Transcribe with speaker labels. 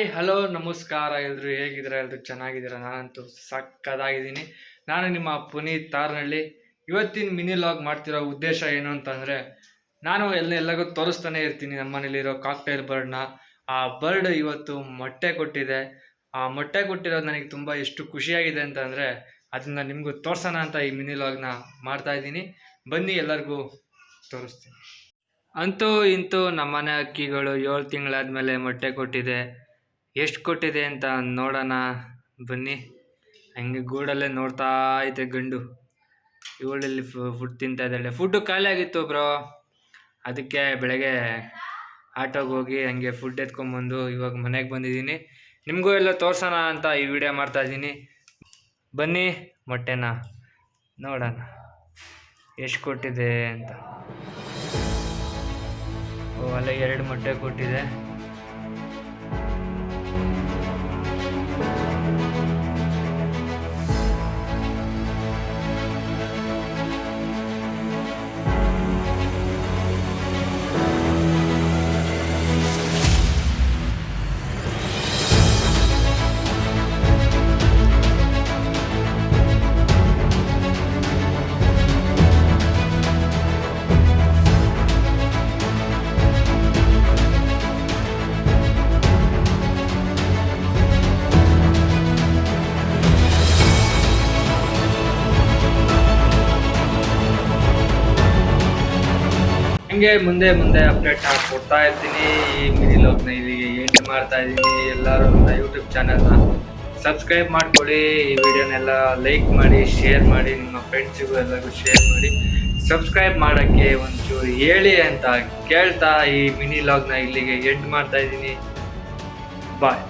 Speaker 1: Hi hello ನಮಸ್ಕಾರ ಎಲ್ರು ಹೇಗಿದ್ದೀರಾ? ಎಲ್ರು ಚೆನ್ನಾಗಿದ್ದೀರಾ? ನಾನಂತೂ ಸಕ್ಕದಾಗಿದ್ದೀನಿ. ನಾನು ನಿಮ್ಮ ಪುನೀತ್ ತಾರ್ನಳ್ಳಿ. ಇವತ್ತಿನ ಮಿನಿ ಲಾಗ್ ಮಾಡ್ತಿರೋ ಉದ್ದೇಶ ಏನು ಅಂತಂದರೆ, ನಾನು ಎಲ್ಲರಿಗೂ ತೋರಿಸ್ತಾನೆ ಇರ್ತೀನಿ ನಮ್ಮ ಮನೇಲಿರೋ ಕಾಕ್ಟೈಲ್ ಬರ್ಡ್ನ. ಆ ಬರ್ಡ್ ಇವತ್ತು ಮೊಟ್ಟೆ ಕೊಟ್ಟಿದೆ. ಆ ಮೊಟ್ಟೆ ಕೊಟ್ಟಿರೋದು ನನಗೆ ತುಂಬ ಎಷ್ಟು ಖುಷಿಯಾಗಿದೆ ಅಂತಂದರೆ, ಅದನ್ನು ನಿಮಗೂ ತೋರಿಸೋಣ ಅಂತ ಈ ಮಿನಿ ಲಾಗ್ನ ಮಾಡ್ತಾಯಿದ್ದೀನಿ. ಬನ್ನಿ ಎಲ್ಲರಿಗೂ ತೋರಿಸ್ತೀನಿ. ಅಂತೂ ಇಂತೂ ನಮ್ಮನೆ ಅಕ್ಕಿಗಳು 7 ತಿಂಗಳಾದಮೇಲೆ ಮೊಟ್ಟೆ ಕೊಟ್ಟಿದೆ. ಎಷ್ಟು ಕೊಟ್ಟಿದೆ ಅಂತ ನೋಡೋಣ ಬನ್ನಿ. ಹಂಗೆ ಗೂಡಲ್ಲೇ ನೋಡ್ತಾ ಐತೆ ಗಂಡು. ಇವಳಲ್ಲಿ ಫುಡ್ ತಿಂತಾ ಇದ್ದಾಳೆ. ಫುಡ್ಡು ಖಾಲಿ ಆಗಿತ್ತು ಬ್ರೋ, ಅದಕ್ಕೆ ಬೆಳಗ್ಗೆ ಆಟೋಗೆ ಹೋಗಿ ಹಂಗೆ ಫುಡ್ ಎತ್ಕೊಂಬಂದು ಇವಾಗ ಮನೆಗೆ ಬಂದಿದ್ದೀನಿ. ನಿಮಗೂ ಎಲ್ಲ ತೋರ್ಸೋಣ ಅಂತ ಈ ವಿಡಿಯೋ ಮಾಡ್ತಾಯಿದ್ದೀನಿ. ಬನ್ನಿ ಮೊಟ್ಟೆನ ನೋಡೋಣ ಎಷ್ಟು ಕೊಟ್ಟಿದೆ ಅಂತ. ಅಲ್ಲೇ 2 ಮೊಟ್ಟೆ ಕೊಟ್ಟಿದೆ. ಹಂಗೆ ಮುಂದೆ ಅಪ್ಡೇಟ್ ಕೊಡ್ತಾ ಇರ್ತೀನಿ. ಈ ಮಿನಿ ಲಾಗ್ನ ಇಲ್ಲಿಗೆ ಎಂಡ್ ಮಾಡ್ತಾ ಇದ್ದೀನಿ. ಎಲ್ಲರೂ ನನ್ನ ಯೂಟ್ಯೂಬ್ ಚಾನಲ್ನ ಸಬ್ಸ್ಕ್ರೈಬ್ ಮಾಡ್ಕೊಳ್ಳಿ. ಈ ವಿಡಿಯೋನೆಲ್ಲ ಲೈಕ್ ಮಾಡಿ, ಶೇರ್ ಮಾಡಿ, ನಿಮ್ಮ ಫ್ರೆಂಡ್ಸಿಗೂ ಎಲ್ಲರಿಗೂ ಶೇರ್ ಮಾಡಿ. ಸಬ್ಸ್ಕ್ರೈಬ್ ಮಾಡೋಕ್ಕೆ ಒಂಚೂರು ಹೇಳಿ ಅಂತ ಕೇಳ್ತಾ ಈ ಮಿನಿ ಲಾಗ್ನ ಇಲ್ಲಿಗೆ ಎಂಡ್ ಮಾಡ್ತಾ ಇದ್ದೀನಿ. ಬಾಯ್.